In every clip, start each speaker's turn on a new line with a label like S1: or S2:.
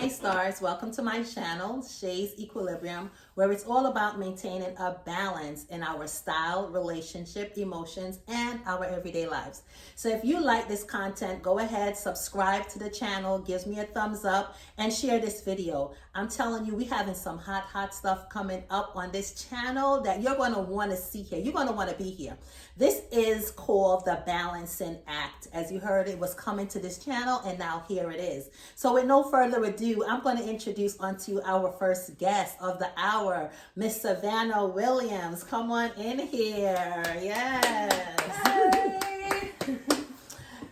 S1: Hey stars, welcome to my channel, Shae.equilibrium, where it's all about maintaining a balance in our style, relationship, emotions, and our everyday lives. So if you like this content, go ahead, subscribe to the channel, gives me a thumbs up, and share this video. I'm telling you, we having some hot stuff coming up on this channel that you're going to want to see here. You're going to want to be here. This is called the Balancing Act. As you heard, it was coming to this channel, and now here it is. So with no further ado, I'm going to introduce onto our first guest of the hour, Miss Savannah Williams. Come on in here. Yes.
S2: Hi.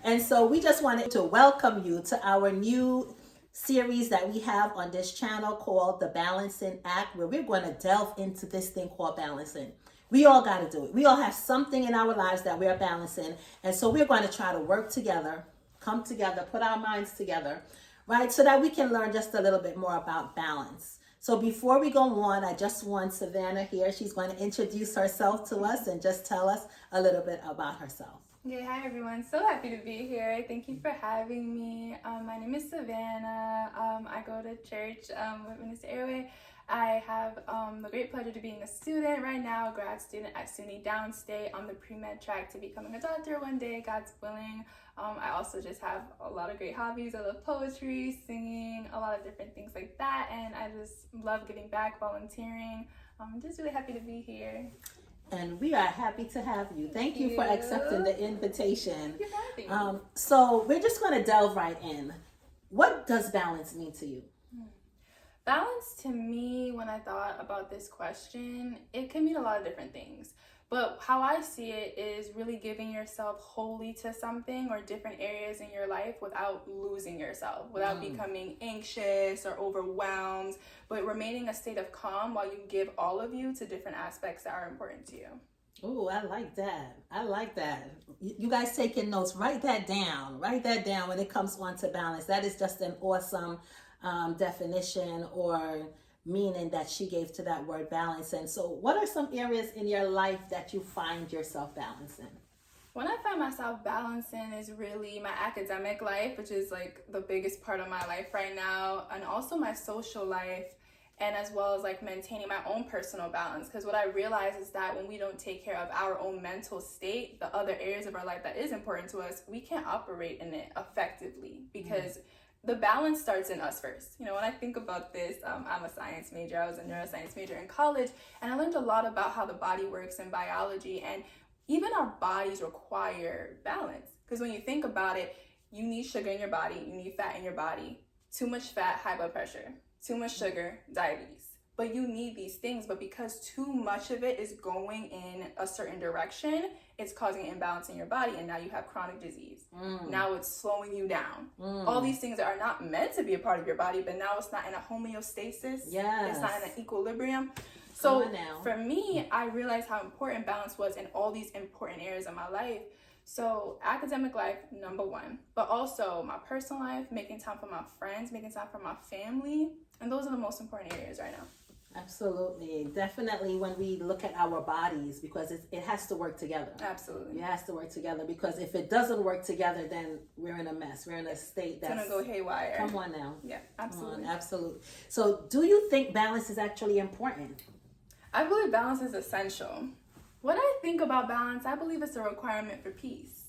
S1: And so we just wanted to welcome you to our new series that we have on this channel called The Balancing Act, where we're going to delve into this thing called balancing. We all got to do it. We all have something in our lives that we're balancing. And so we're going to try to work together, come together, put our minds together, right? So that we can learn just a little bit more about balance. So before we go on, I just want Savannah here. She's going to introduce herself to us and just tell us a little bit about herself.
S2: Yeah, hi everyone. So happy to be here. Thank you for having me. My name is Savannah. I go to church with Minister Airway. I have the great pleasure to being a student right now, a grad student at SUNY Downstate on the pre-med track to becoming a doctor one day, God's willing. I also just have a lot of great hobbies. I love poetry, singing, a lot of different things like that, and I just love giving back, volunteering. I'm just really happy to be here.
S1: And we are happy to have you. Thank you for accepting the invitation.
S2: Thank you for having me.
S1: So we're just going to delve right in. What does balance mean to you?
S2: Balance to me, when I thought about this question, it can mean a lot of different things. But how I see it is really giving yourself wholly to something or different areas in your life without losing yourself, without becoming anxious or overwhelmed, but remaining a state of calm while you give all of you to different aspects that are important to you.
S1: Oh, I like that. I like that. You guys taking notes, write that down. Write that down when it comes on to balance. That is just an awesome definition or meaning that she gave to that word balance. And so what are some areas in your life that you find yourself balancing?
S2: When I find myself balancing is really my academic life, which is like the biggest part of my life right now, and also my social life, and as well as like maintaining my own personal balance. Because what I realize is that when we don't take care of our own mental state, the other areas of our life that is important to us, we can't operate in it effectively because the balance starts in us first. You know, when I think about this, I'm a science major. I was a neuroscience major in college, and I learned a lot about how the body works in biology, and even our bodies require balance. Because when you think about it, you need sugar in your body, you need fat in your body. Too much fat, high blood pressure. Too much sugar, diabetes. But you need these things, but because too much of it is going in a certain direction, it's causing an imbalance in your body, and now you have chronic disease. Now it's slowing you down. All these things are not meant to be a part of your body, but now it's not in a homeostasis.
S1: Yes.
S2: It's not in an equilibrium. So for me, I realized how important balance was in all these important areas of my life. So academic life, number one, but also my personal life, making time for my friends, making time for my family. And those are the most important areas right now.
S1: Absolutely. Definitely when we look at our bodies, because it has to work together.
S2: Absolutely.
S1: It has to work together, because if it doesn't work together, then we're in a mess. We're in a state that's
S2: going to go haywire.
S1: Come on now.
S2: Yeah, absolutely.
S1: Absolutely. So do you think balance is actually important?
S2: I believe balance is essential. When I think about balance, I believe it's a requirement for peace.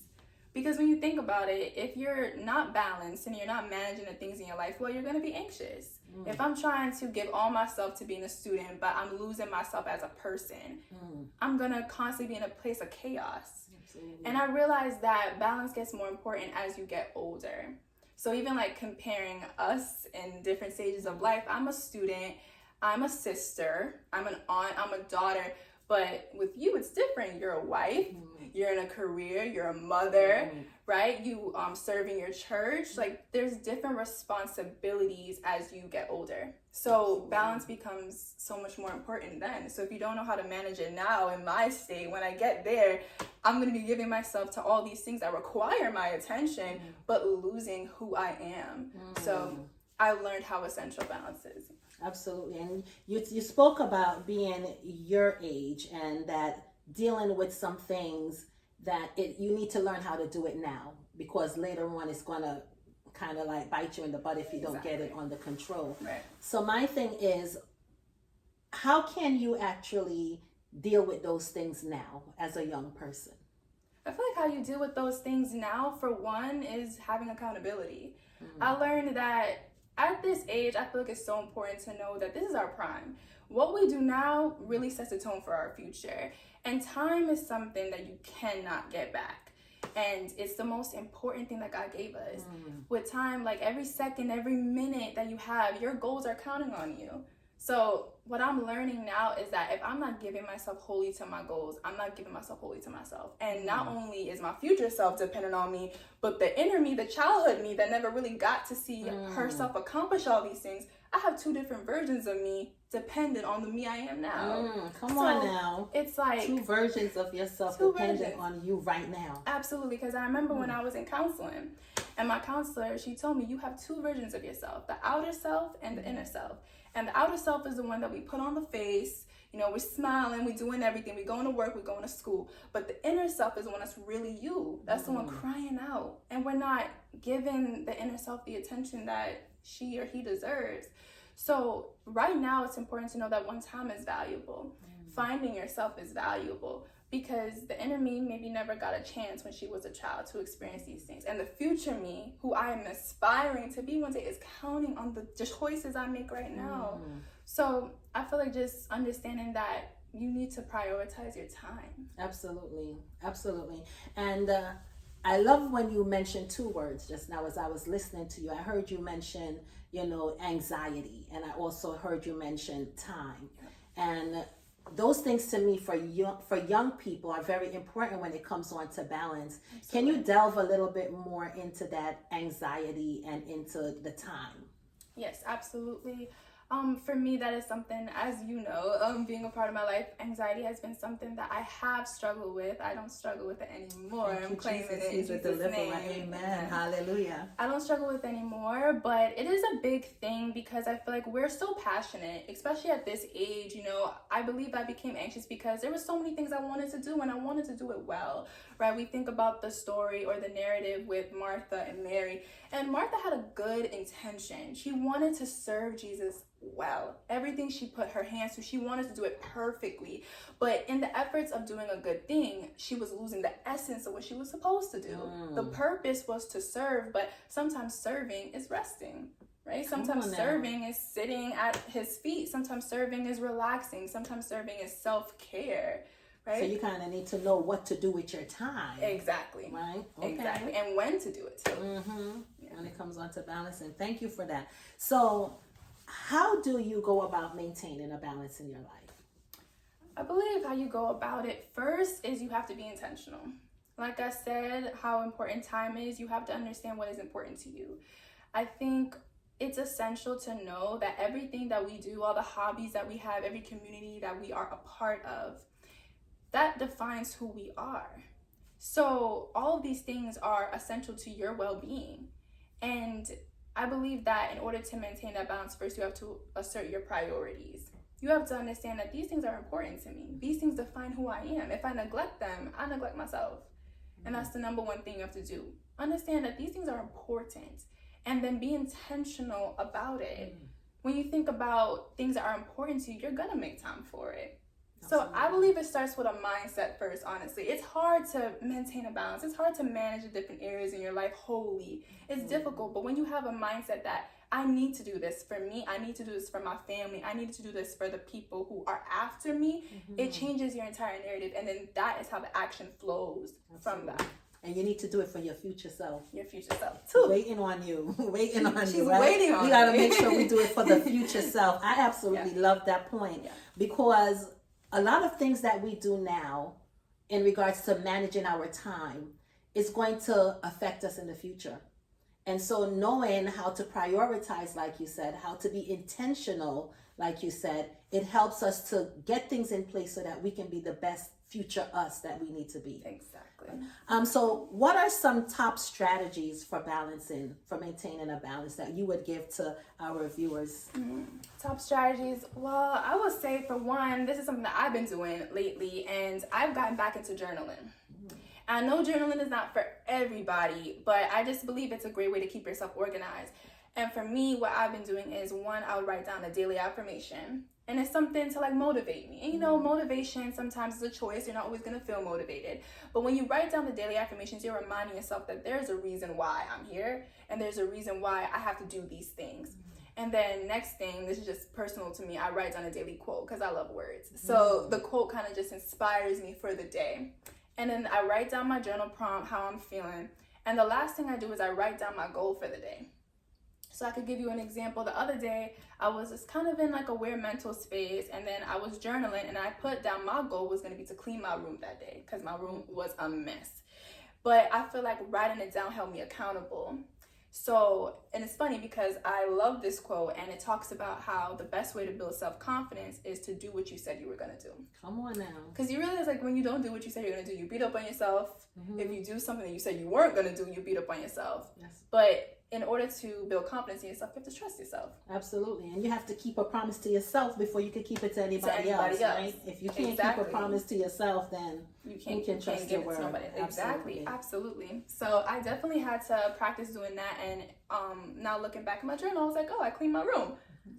S2: Because when you think about it, if you're not balanced and you're not managing the things in your life, well, you're going to be anxious. If I'm trying to give all myself to being a student, but I'm losing myself as a person, I'm going to constantly be in a place of chaos.
S1: Absolutely.
S2: And I realize that balance gets more important as you get older. So even like comparing us in different stages of life, I'm a student, I'm a sister, I'm an aunt, I'm a daughter. But with you, it's different. You're a wife, you're in a career, you're a mother, right? You serving your church. Like there's different responsibilities as you get older. So balance becomes so much more important then. So if you don't know how to manage it now in my state, when I get there, I'm going to be giving myself to all these things that require my attention, but losing who I am. So I learned how essential balance is.
S1: Absolutely. And you spoke about being your age and that dealing with some things that you need to learn how to do it now, because later on it's going to kind of like bite you in the butt if you don't get it under control.
S2: Right.
S1: So my thing is, how can you actually deal with those things now as a young person?
S2: I feel like how you deal with those things now, for one, is having accountability. I learned that at this age, I feel like it's so important to know that this is our prime. What we do now really sets the tone for our future. And time is something that you cannot get back. And it's the most important thing that God gave us. With time, like every second, every minute that you have, your goals are counting on you. So what I'm learning now is that if I'm not giving myself wholly to my goals, I'm not giving myself wholly to myself. And not only is my future self dependent on me, but the inner me, the childhood me that never really got to see herself accomplish all these things, I have two different versions of me dependent on the me I am now.
S1: Come on now.
S2: It's like
S1: two versions of yourself dependent on you right now.
S2: Absolutely, because I remember when I was in counseling, and my counselor, she told me you have two versions of yourself, the outer self and the inner self. And the outer self is the one that we put on the face. You know, we're smiling, we're doing everything. We're going to work, we're going to school. But the inner self is the one that's really you. That's the one crying out. And we're not giving the inner self the attention that she or he deserves. So right now, it's important to know that one time is valuable. Finding yourself is valuable. Because the inner me maybe never got a chance when she was a child to experience these things. And the future me, who I am aspiring to be one day, is counting on the choices I make right now. So I feel like just understanding that you need to prioritize your time.
S1: Absolutely. Absolutely. And I love when you mentioned two words just now as I was listening to you. I heard you mention, anxiety. And I also heard you mention time. And those things to me for young people are very important when it comes on to balance. Absolutely. Can you delve a little bit more into that anxiety and into the time?
S2: Yes, absolutely. For me, that is something, as you know, being a part of my life, anxiety has been something that I have struggled with. I don't struggle with it anymore. I'm claiming it in Jesus' name.
S1: Amen. Hallelujah.
S2: I don't struggle with it anymore, but it is a big thing because I feel like we're so passionate, especially at this age. I believe I became anxious because there were so many things I wanted to do and I wanted to do it well, right? We think about the story or the narrative with Martha and Mary, and Martha had a good intention. She wanted to serve Jesus well. Everything she put her hands to, she wanted to do it perfectly. But in the efforts of doing a good thing, she was losing the essence of what she was supposed to do. The purpose was to serve, but sometimes serving is resting, right? Sometimes serving is sitting at his feet. Sometimes serving is relaxing. Sometimes serving is self-care. Right?
S1: So you kind of need to know what to do with your time.
S2: Exactly.
S1: Right? Okay.
S2: Exactly. And when to do it too.
S1: When it comes on to balancing. Thank you for that. So how do you go about maintaining a balance in your life?
S2: I believe how you go about it first is you have to be intentional. Like I said, how important time is, you have to understand what is important to you. I think it's essential to know that everything that we do, all the hobbies that we have, every community that we are a part of, that defines who we are. So all of these things are essential to your well-being. And I believe that in order to maintain that balance, first you have to assert your priorities. You have to understand that these things are important to me. These things define who I am. If I neglect them, I neglect myself. And that's the number one thing you have to do. Understand that these things are important and then be intentional about it. When you think about things that are important to you, you're gonna make time for it. So I believe it starts with a mindset first, honestly. It's hard to maintain a balance. It's hard to manage the different areas in your life wholly. It's difficult, but when you have a mindset that I need to do this for me, I need to do this for my family, I need to do this for the people who are after me, it changes your entire narrative. And then that is how the action flows from that.
S1: And you need to do it for your future self.
S2: Your future self, too.
S1: Waiting on you. Waiting on
S2: She's
S1: you, right?
S2: waiting on
S1: we got to
S2: me.
S1: make sure we do it for the future self. I absolutely love that point. Because a lot of things that we do now in regards to managing our time is going to affect us in the future. And so knowing how to prioritize, like you said, how to be intentional, like you said, it helps us to get things in place so that we can be the best future us that we need to be.
S2: Exactly.
S1: So what are some top strategies for maintaining a balance that you would give to our viewers?
S2: Top strategies. Well, I would say for one, this is something that I've been doing lately, and I've gotten back into journaling. I know journaling is not for everybody, but I just believe it's a great way to keep yourself organized. And for me, what I've been doing is, one, I would write down a daily affirmation. And it's something to like motivate me. And you know, motivation sometimes is a choice. You're not always going to feel motivated. But when you write down the daily affirmations, you're reminding yourself that there's a reason why I'm here. And there's a reason why I have to do these things. And then next thing, this is just personal to me, I write down a daily quote because I love words. So the quote kind of just inspires me for the day. And then I write down my journal prompt, how I'm feeling. And the last thing I do is I write down my goal for the day. So I could give you an example. The other day, I was just kind of in like a weird mental space, and then I was journaling, and I put down my goal was going to be to clean my room that day because my room was a mess. But I feel like writing it down held me accountable. So, and it's funny because I love this quote, and it talks about how the best way to build self-confidence is to do what you said you were going to do.
S1: Come on now.
S2: Because you realize, like, when you don't do what you said you're going to do, you beat up on yourself. If you do something that you said you weren't going to do, you beat up on yourself.
S1: Yes.
S2: But in order to build confidence in yourself, you have to trust yourself.
S1: Absolutely. And you have to keep a promise to yourself before you can keep it to anybody else, right? If you can't keep a promise to yourself, then you can trust your word.
S2: Exactly. Absolutely. So I definitely had to practice doing that. And now looking back at my journal, I was like, oh, I cleaned my room.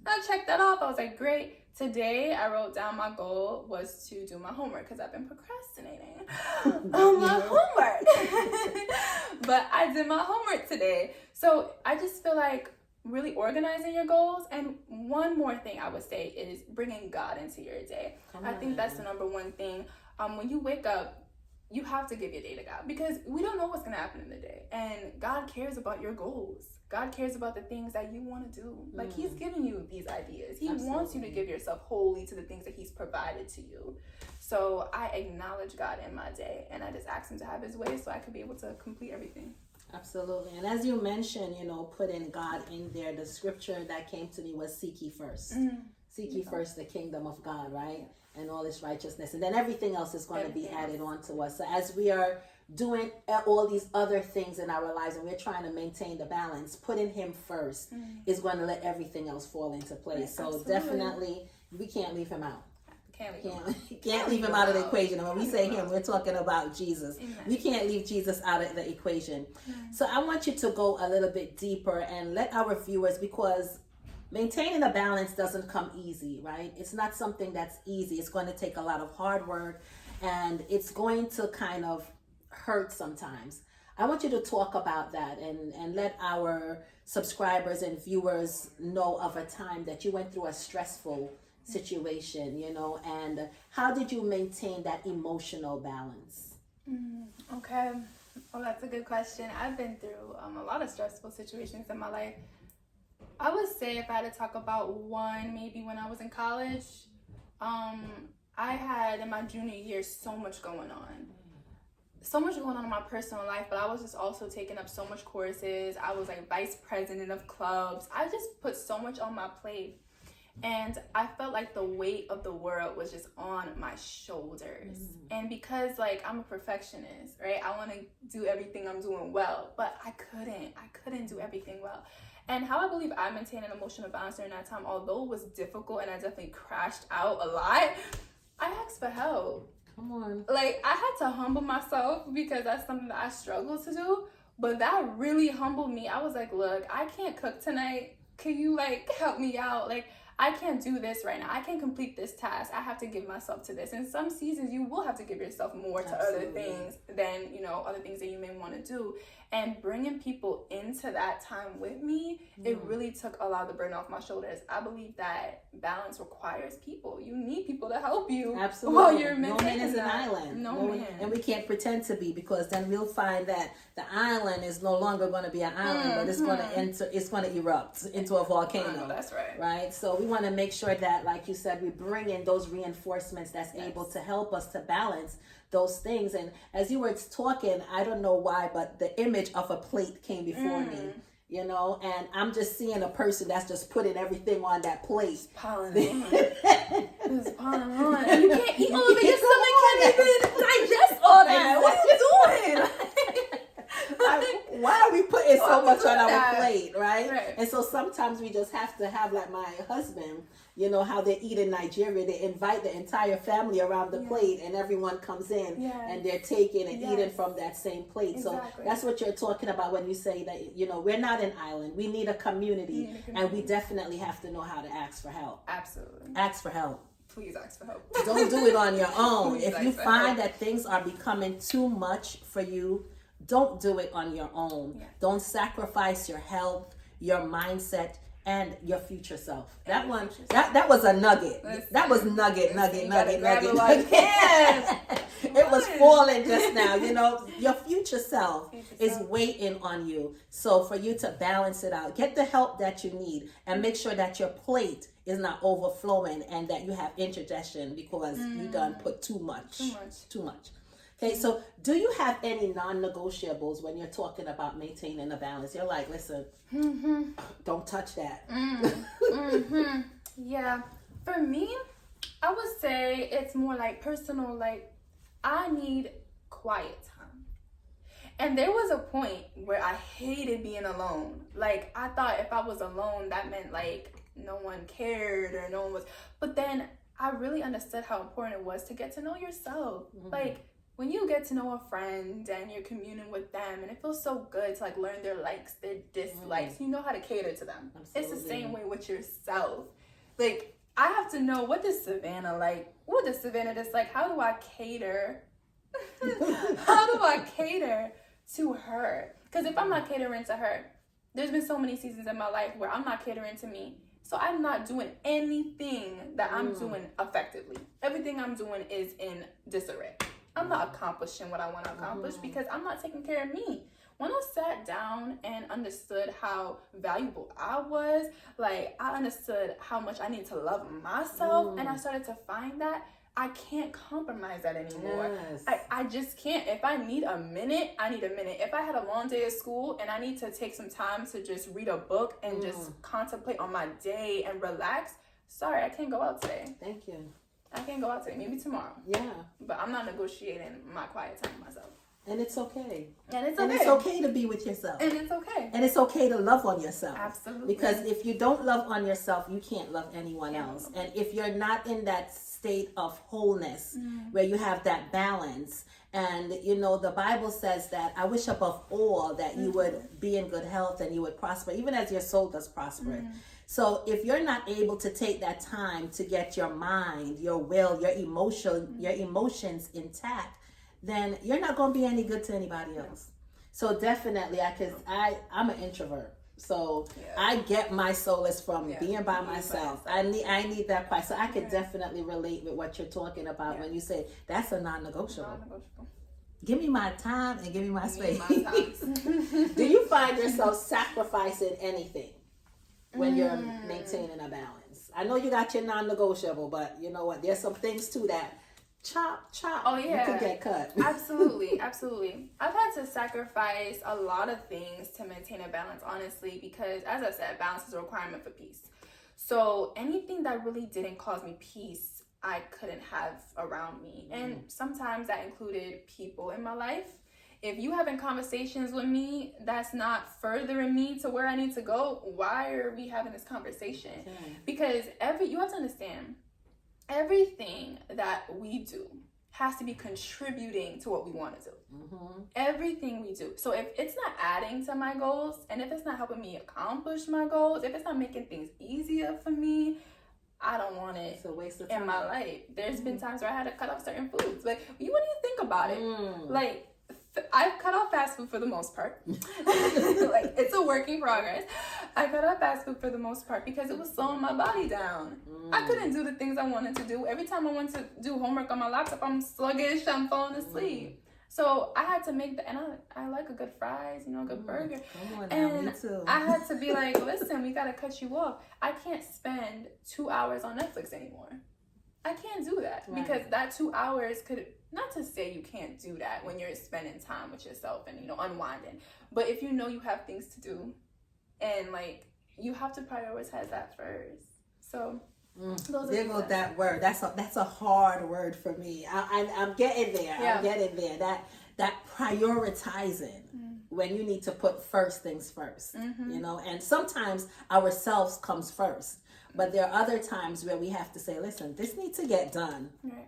S2: I checked that off. I was like, great. Today, I wrote down my goal was to do my homework because I've been procrastinating on my homework. But I did my homework today. So I just feel like really organizing your goals. And one more thing I would say is bringing God into your day. I think that's the number one thing. When you wake up, you have to give your day to God because we don't know what's going to happen in the day. And God cares about your goals. God cares about the things that you want to do. Like he's giving you these ideas. He wants you to give yourself wholly to the things that he's provided to you. So I acknowledge God in my day, and I just ask him to have his way so I could be able to complete everything.
S1: Absolutely. And as you mentioned, putting God in there, the scripture that came to me was seek ye first. Seek ye first the kingdom of God, right? And all its righteousness. And then everything else is going to be added on to us. So as we are doing all these other things in our lives and we're trying to maintain the balance, putting him first is going to let everything else fall into place. So definitely we can't leave him out. Can't leave him out of the equation. And when we say him, we're talking about Jesus. Amen. We can't leave Jesus out of the equation. So I want you to go a little bit deeper and let our viewers, because maintaining a balance doesn't come easy, right? It's not something that's easy. It's going to take a lot of hard work, and it's going to kind of hurt sometimes. I want you to talk about that and let our subscribers and viewers know of a time that you went through a stressful situation, and how did you maintain that emotional balance?
S2: Okay. Well, that's a good question. I've been through a lot of stressful situations in my life. I would say if I had to talk about one, maybe when I was in college, I had in my junior year so much going on. So much going on in my personal life, but I was just also taking up so much courses. I was like vice president of clubs. I just put so much on my plate. And I felt like the weight of the world was just on my shoulders. And because like I'm a perfectionist, right? I want to do everything I'm doing well, but I couldn't do everything well. And how I believe I maintained an emotional balance during that time, although it was difficult and I definitely crashed out a lot, I asked for help.
S1: Come on.
S2: Like I had to humble myself because that's something that I struggle to do. But that really humbled me. I was like, look, I can't cook tonight. Can you like help me out? Like I can't do this right now. I can't complete this task. I have to give myself to this. In some seasons, you will have to give yourself more to other things than, other things that you may want to do. And bringing people into that time with me, it really took a lot of the burden off my shoulders. I believe that balance requires people. You need people to help you.
S1: Absolutely.
S2: While you're maintaining
S1: no man is an island.
S2: No man.
S1: And we can't pretend to be, because then we'll find that the island is no longer going to be an island, but it's going to erupt into a volcano.
S2: That's right.
S1: Right? So we want to make sure that, like you said, we bring in those reinforcements that's able to help us to balance those things. And as you were talking, I don't know why, but the image of a plate came before me, and I'm just seeing a person that's just putting everything on that plate.
S2: Just piling on. Just piling on. And you can't eat all of it. Your stomach can't even digest all that. What are you doing?
S1: Why are we putting so much on our
S2: that?
S1: plate, right?
S2: Right.
S1: And so sometimes we just have to have, like my husband, you know, how they eat in Nigeria. They invite the entire family around the plate and everyone comes in and they're taking and eating from that same plate.
S2: Exactly.
S1: So that's what you're talking about when you say that, you know, we're not an island. We need a community. And we definitely have to know how to ask for help.
S2: Absolutely.
S1: Ask for help.
S2: Please ask for help.
S1: Don't do it on your own.
S2: Please
S1: If you
S2: ask for
S1: find
S2: help.
S1: that things are becoming too much for you, don't do it on your own.
S2: Yeah.
S1: Don't sacrifice your health, your mindset, and your future self. That one, that was a nugget.
S2: Listen,
S1: that was nugget.
S2: Grab it while you
S1: Nugget.
S2: can.
S1: It was falling just now. You know, your future self is waiting on you. So for you to balance it out, get the help that you need, and make sure that your plate is not overflowing and that you have indigestion because you done put too much. Too much. Okay, so do you have any non-negotiables when you're talking about maintaining a balance? You're like, listen, don't touch that.
S2: Yeah, for me, I would say it's more like personal, like I need quiet time. And there was a point where I hated being alone. Like I thought if I was alone, that meant like no one cared or no one was, but then I really understood how important it was to get to know yourself. Like when you get to know a friend and you're communing with them and it feels so good to like learn their likes, their dislikes, you know how to cater to them. Absolutely. It's the same way with yourself. Like I have to know, what does Savannah like? What does Savannah dislike? How do I cater? How do I cater to her? Because if I'm not catering to her, there's been so many seasons in my life where I'm not catering to me. So I'm not doing anything that I'm doing effectively. Everything I'm doing is in disarray. I'm not accomplishing what I want to accomplish because I'm not taking care of me. When I sat down and understood how valuable I was, like I understood how much I needed to love myself, and I started to find that I can't compromise that anymore. Yes. I just can't. If I need a minute, I need a minute. If I had a long day at school and I need to take some time to just read a book and just contemplate on my day and relax, sorry, I can't go out today.
S1: Thank you.
S2: I can't go out today. Maybe tomorrow.
S1: Yeah.
S2: But I'm not negotiating my quiet time myself.
S1: And it's okay.
S2: And it's okay.
S1: And it's okay to be with yourself.
S2: And it's okay.
S1: And it's okay to love on yourself.
S2: Absolutely.
S1: Because if you don't love on yourself, you can't love anyone else. And if you're not in that state of wholeness where you have that balance, and you know the Bible says that I wish above all that you would be in good health and you would prosper, even as your soul does prosper. So if you're not able to take that time to get your mind, your will, your emotions intact, then you're not going to be any good to anybody else. So definitely, I'm an introvert. So I get my solace from being by myself. I need that quiet. So I could definitely relate with what you're talking about when you say that's a non-negotiable. Give me my time and give me my space. Do you find yourself sacrificing anything when you're maintaining a balance? I know you got your non-negotiable, but you know what? There's some things too that chop.
S2: Oh yeah,
S1: you could get cut.
S2: Absolutely. I've had to sacrifice a lot of things to maintain a balance, honestly, because as I said, balance is a requirement for peace. So anything that really didn't cause me peace, I couldn't have around me. And sometimes that included people in my life. If you having conversations with me that's not furthering me to where I need to go, why are we having this conversation? Because you have to understand, everything that we do has to be contributing to what we want to do. Everything we do. So if it's not adding to my goals, and if it's not helping me accomplish my goals, if it's not making things easier for me, I don't want it. It's a waste of time in my life. There's been times where I had to cut off certain foods. Like, when you think about it, like, I've cut off fast food for the most part. Like, it's a work in progress. I cut off fast food for the most part because it was slowing my body down. I couldn't do the things I wanted to do. Every time I went to do homework on my laptop, I'm sluggish, I'm falling asleep. So I had to make and I like a good fries, a good burger.
S1: Come on now,
S2: and
S1: me too.
S2: I had to be like, listen, we gotta cut you off. I can't spend 2 hours on Netflix anymore. I can't do that because that 2 hours could, not to say you can't do that when you're spending time with yourself and, unwinding. But if you know you have things to do and you have to prioritize that first. So
S1: there goes that word. That's a hard word for me. I'm getting there. I'm getting there. That prioritizing when you need to put first things first, you know, and sometimes ourselves comes first, but there are other times where we have to say, listen, this needs to get done.
S2: Right.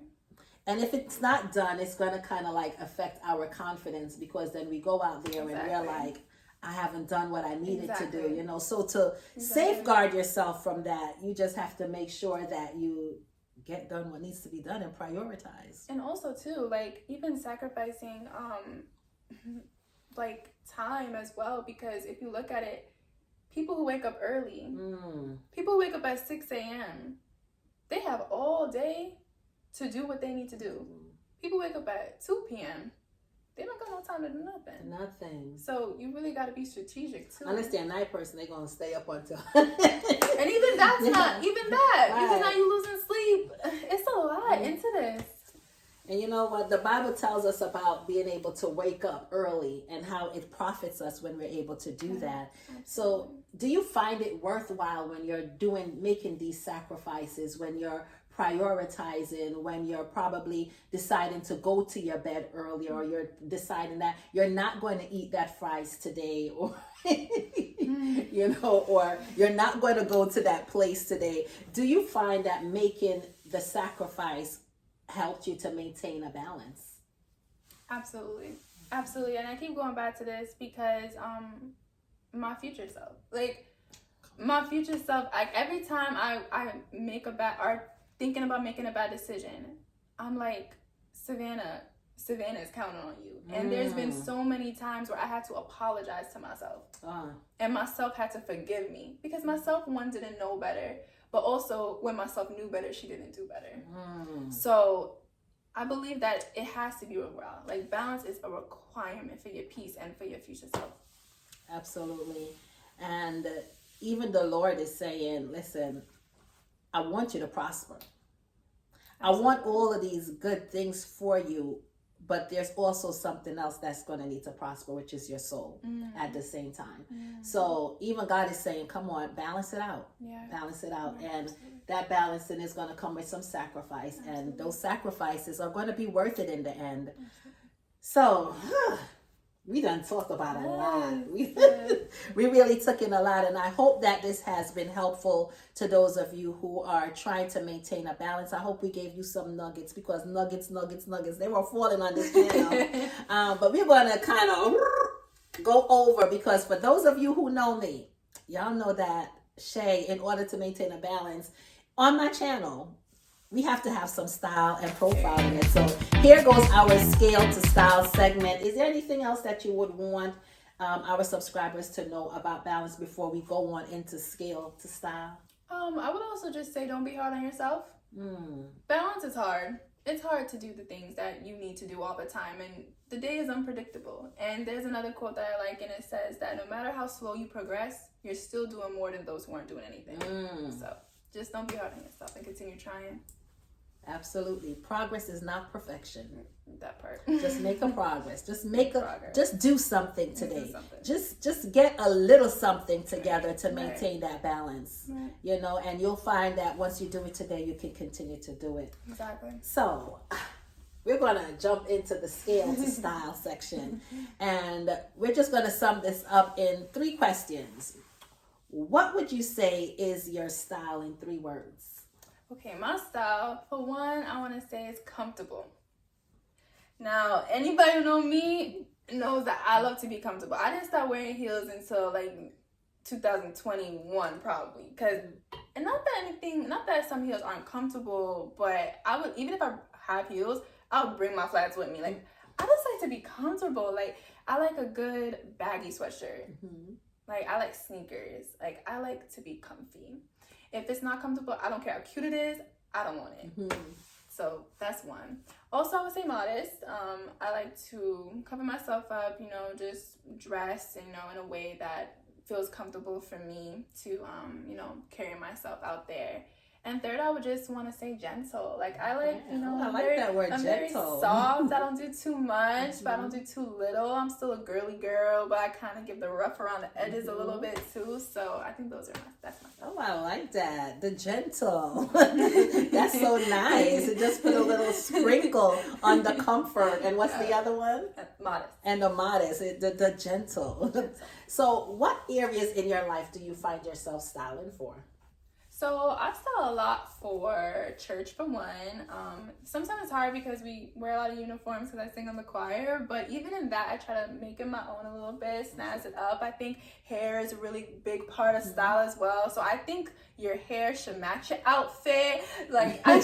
S1: And if it's not done, it's going to kind of like affect our confidence, because then we go out there and we're like, I haven't done what I needed to do, you know. So to safeguard yourself from that, you just have to make sure that you get done what needs to be done and prioritize.
S2: And also too, like even sacrificing like time as well, because if you look at it, people who wake up early, people who wake up at 6 a.m., they have all day to do what they need to do. People wake up at 2 p.m., they don't got no time to do
S1: Nothing.
S2: So you really got to be strategic too.
S1: I understand, night person, they're going to stay up until.
S2: And even that's not, even that, right. Because now you're losing sleep. It's a lot into this.
S1: And you know what? The Bible tells us about being able to wake up early and how it profits us when we're able to do that. Absolutely. So do you find it worthwhile when you're making these sacrifices, when you're prioritizing, when you're probably deciding to go to your bed early, or you're deciding that you're not going to eat that fries today, or you know, or you're not going to go to that place today? Do you find that making the sacrifice helped you to maintain a balance?
S2: Absolutely. And I keep going back to this because my future self, like every time I make a bad, or thinking about making a bad decision, I'm like, Savannah's counting on you. And there's been so many times where I had to apologize to myself. And myself had to forgive me, because myself, one, didn't know better, but also when myself knew better, she didn't do better. So I believe that it has to be worthwhile. Like balance is a requirement for your peace and for your future self.
S1: Absolutely. And even the Lord is saying, listen, I want you to prosper. Absolutely. I want all of these good things for you, but there's also something else that's going to need to prosper, which is your soul at the same time. So even God is saying, come on, balance it out. Balance it out. And that balancing is going to come with some sacrifice. And those sacrifices are going to be worth it in the end. So we done talked about a lot. We really took in a lot, and I hope that this has been helpful to those of you who are trying to maintain a balance. I hope we gave you some nuggets, because nuggets, they were falling on this channel. But we're going to kind of go over, because for those of you who know me, y'all know that Shae, in order to maintain a balance on my channel, we have to have some style and profile in it. So here goes our scale to style segment. Is there anything else that you would want our subscribers to know about balance before we go on into scale to style?
S2: I would also just say, don't be hard on yourself. Balance is hard. It's hard to do the things that you need to do all the time, and the day is unpredictable. And there's another quote that I like, and it says that no matter how slow you progress, you're still doing more than those who aren't doing anything. So just don't be hard on yourself and continue trying.
S1: Absolutely. Progress is not perfection.
S2: That part.
S1: Just make a progress. Just do something today. Just get a little something together to maintain that balance. You know, and you'll find that once you do it today, you can continue to do it.
S2: Exactly.
S1: So we're going to jump into the scale to style section. And we're just going to sum this up in 3 questions. What would you say is your style in 3 words?
S2: Okay, my style, for one, I want to say is comfortable. Now, anybody who knows me knows that I love to be comfortable. I didn't start wearing heels until like 2021 probably, and not that some heels aren't comfortable, but I would, even if I have heels, I would bring my flats with me. Like, I just like to be comfortable. Like, I like a good baggy sweatshirt. Like, I like sneakers. Like, I like to be comfy. If it's not comfortable, I don't care how cute it is, I don't want it. So that's one. Also, I would say modest. I like to cover myself up, you know, just dress, you know, in a way that feels comfortable for me to, you know, carry myself out there. And third, I would just want to say gentle. Like, I like, you know,
S1: I like that word,
S2: I'm
S1: gentle.
S2: very soft. I don't do too much, but I don't do too little. I'm still a girly girl, but I kind of give the rough around the edges a little bit too. So I think that's my
S1: Oh, I like that. The gentle. That's so nice. It just put a little sprinkle on the comfort. And what's the other one?
S2: Modest.
S1: And the modest. The gentle. So what areas in your life do you find yourself styling for?
S2: So I style a lot for church, for one. Sometimes it's hard because we wear a lot of uniforms because I sing in the choir. But even in that, I try to make it my own a little bit, snazz it up. I think hair is a really big part of style as well. So I think your hair should match your outfit. Like, I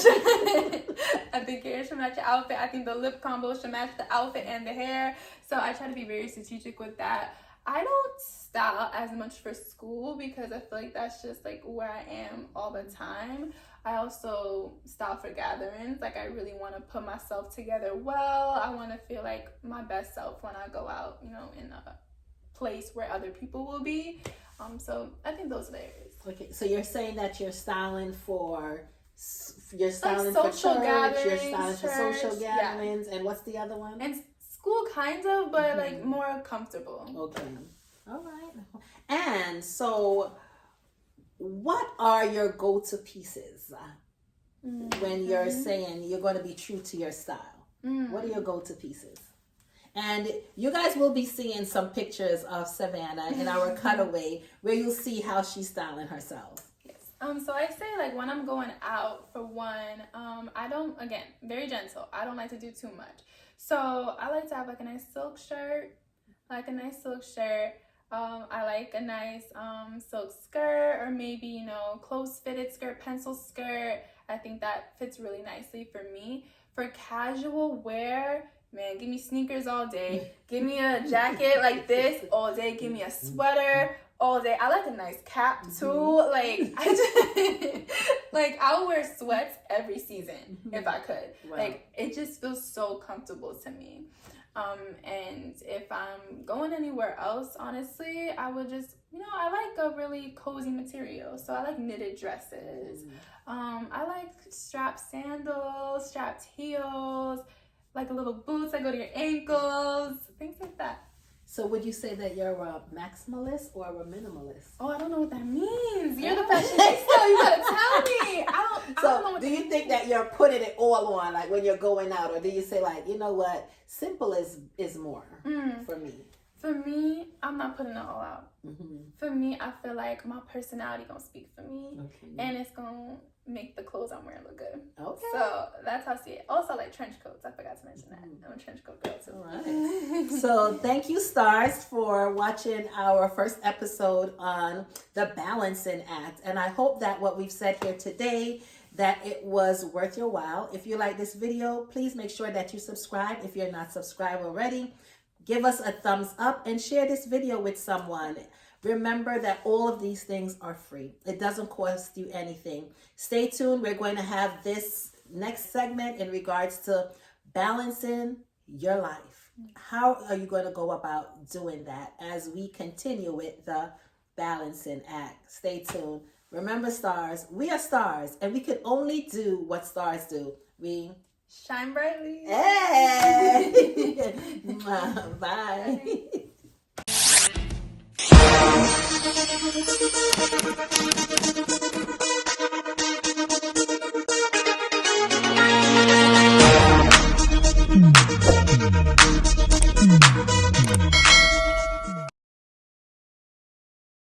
S2: think hair should match your outfit. I think the lip combo should match the outfit and the hair. So I try to be very strategic with that. I don't style as much for school because I feel like that's just like where I am all the time. I also style for gatherings. Like, I really want to put myself together well. I want to feel like my best self when I go out, you know, in a place where other people will be. So I think those are the areas.
S1: Okay, so you're saying that you're styling for church, you're styling for social gatherings, and what's the other one?
S2: And school, kind of, but like more comfortable.
S1: Okay. All right. And so, what are your go-to pieces when you're saying you're going to be true to your style? What are your go-to pieces? And you guys will be seeing some pictures of Savannah in our cutaway where you'll see how she's styling herself.
S2: So I say, like, when I'm going out, for one, I don't, again, very gentle. I don't like to do too much. So I like to have like a nice silk shirt. I like a nice silk shirt. I like a nice silk skirt, or maybe, you know, close fitted skirt, pencil skirt. I think that fits really nicely for me. For casual wear, man, give me sneakers all day. Give me a jacket like this all day. Give me a sweater all day. I like a nice cap too. Like, I'll wear sweats every season if I could. Wow. Like, it just feels so comfortable to me. And if I'm going anywhere else, honestly, I would just, you know, I like a really cozy material. So I like knitted dresses. I like strapped sandals, strapped heels, like little boots that go to your ankles, things like that.
S1: So would you say that you're a maximalist or a minimalist?
S2: Oh, I don't know what that means. You're the fashionista. You gotta tell me. I don't know what
S1: do you think that you're putting it all on, like when you're going out, or do you say, like, you know what, simple is more for me?
S2: For me, I'm not putting it all out. For me, I feel like my personality gonna speak for me, and it's gonna make the clothes I'm wearing look good. Okay. So that's how I see it. Also, like trench coats. I forgot to mention that. I'm a trench coat girl too. All right. So
S1: thank you, stars, for watching our first episode on the balancing act. And I hope that what we've said here today, that it was worth your while. If you like this video, please make sure that you subscribe if you're not subscribed already. Give us a thumbs up and share this video with someone. Remember that all of these things are free. It doesn't cost you anything. Stay tuned. We're going to have this next segment in regards to balancing your life. How are you going to go about doing that as we continue with the balancing act? Stay tuned. Remember, stars, we are stars, and we can only do what stars do. We
S2: shine brightly.
S1: Hey! Bye.